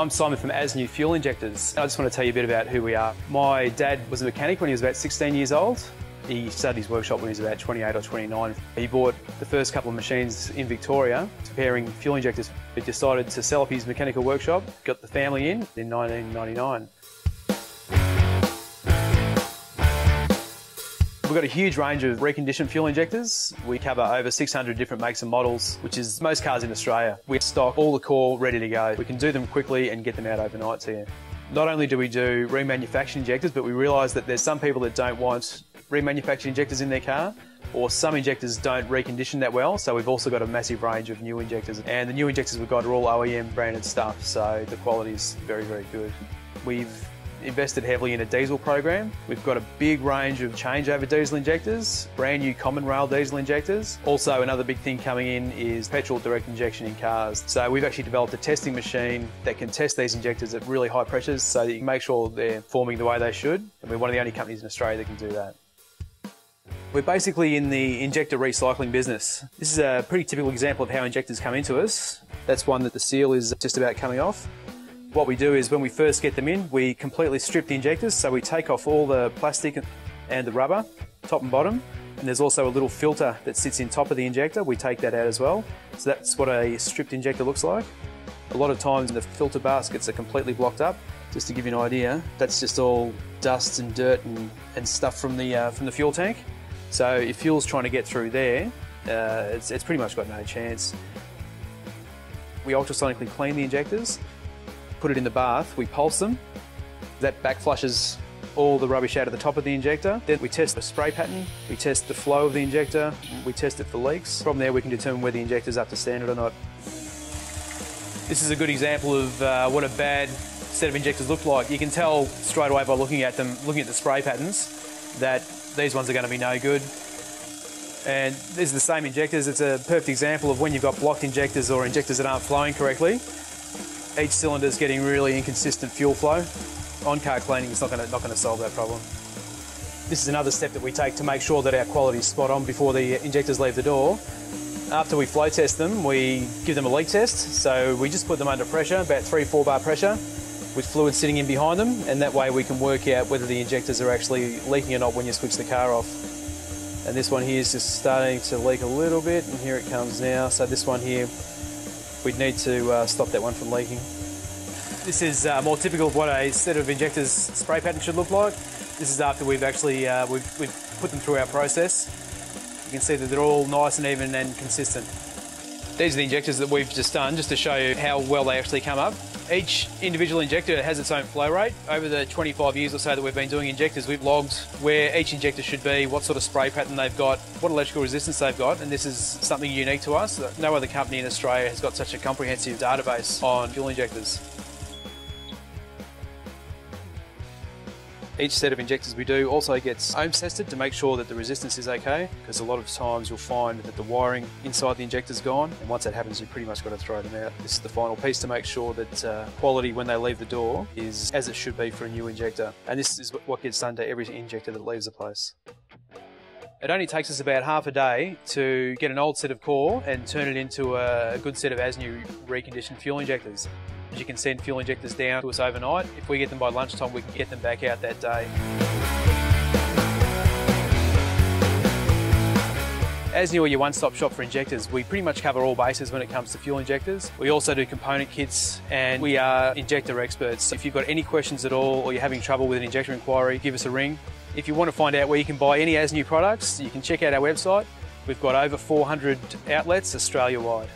I'm Simon from AzNew Fuel Injectors. I just want to tell you a bit about who we are. My dad was a mechanic when he was about 16 years old. He started his workshop when he was about 28 or 29. He bought the first couple of machines in Victoria preparing fuel injectors. He decided to sell up his mechanical workshop, got the family in 1999. We've got a huge range of reconditioned fuel injectors. We cover over 600 different makes and models, which is most cars in Australia. We stock all the core ready to go. We can do them quickly and get them out overnight to you. Not only do we do remanufactured injectors, but we realise that there's some people that don't want remanufactured injectors in their car, or some injectors don't recondition that well, so we've also got a massive range of new injectors. And the new injectors we've got are all OEM branded stuff, so the quality is very, very good. We've invested heavily in a diesel program. We've got a big range of changeover diesel injectors, brand new common rail diesel injectors. Also, another big thing coming in is petrol direct injection in cars. So we've actually developed a testing machine that can test these injectors at really high pressures so that you can make sure they're forming the way they should. And we're one of the only companies in Australia that can do that. We're basically in the injector recycling business. This is a pretty typical example of how injectors come into us. That's one that the seal is just about coming off. What we do is when we first get them in, we completely strip the injectors, so we take off all the plastic and the rubber, top and bottom, and there's also a little filter that sits in top of the injector. We take that out as well. So that's what a stripped injector looks like. A lot of times the filter baskets are completely blocked up. Just to give you an idea, that's just all dust and dirt and stuff from the fuel tank. So if fuel's trying to get through there, it's pretty much got no chance. We ultrasonically clean the injectors, put it in the bath, we pulse them. That back flushes all the rubbish out of the top of the injector. Then we test the spray pattern, we test the flow of the injector, we test it for leaks. From there we can determine whether the injector's up to standard or not. This is a good example of what a bad set of injectors look like. You can tell straight away by looking at them, looking at the spray patterns, that these ones are going to be no good. And these are the same injectors. It's a perfect example of when you've got blocked injectors or injectors that aren't flowing correctly. Each cylinder is getting really inconsistent fuel flow. On-car cleaning is not going to solve that problem. This is another step that we take to make sure that our quality is spot on before the injectors leave the door. After we flow test them, we give them a leak test. So we just put them under pressure, about 3-4 bar pressure, with fluid sitting in behind them, and that way we can work out whether the injectors are actually leaking or not when you switch the car off. And this one here is just starting to leak a little bit, and here it comes now. So this one here, we'd need to stop that one from leaking. This is more typical of what a set of injectors spray pattern should look like. This is after we've actually we've put them through our process. You can see that they're all nice and even and consistent. These are the injectors that we've just done, just to show you how well they actually come up. Each individual injector has its own flow rate. Over the 25 years or so that we've been doing injectors, we've logged where each injector should be, what sort of spray pattern they've got, what electrical resistance they've got, and this is something unique to us. No other company in Australia has got such a comprehensive database on fuel injectors. Each set of injectors we do also gets ohms tested to make sure that the resistance is okay, because a lot of times you'll find that the wiring inside the injector's gone, and once that happens you've pretty much got to throw them out. This is the final piece to make sure that quality when they leave the door is as it should be for a new injector, and this is what gets done to every injector that leaves the place. It only takes us about half a day to get an old set of core and turn it into a good set of AzNew reconditioned fuel injectors. You can send fuel injectors down to us overnight. If we get them by lunchtime, we can get them back out that day. AzNew are your one-stop shop for injectors. We pretty much cover all bases when it comes to fuel injectors. We also do component kits, and we are injector experts. If you've got any questions at all, or you're having trouble with an injector inquiry, give us a ring. If you want to find out where you can buy any AzNew products, you can check out our website. We've got over 400 outlets Australia-wide.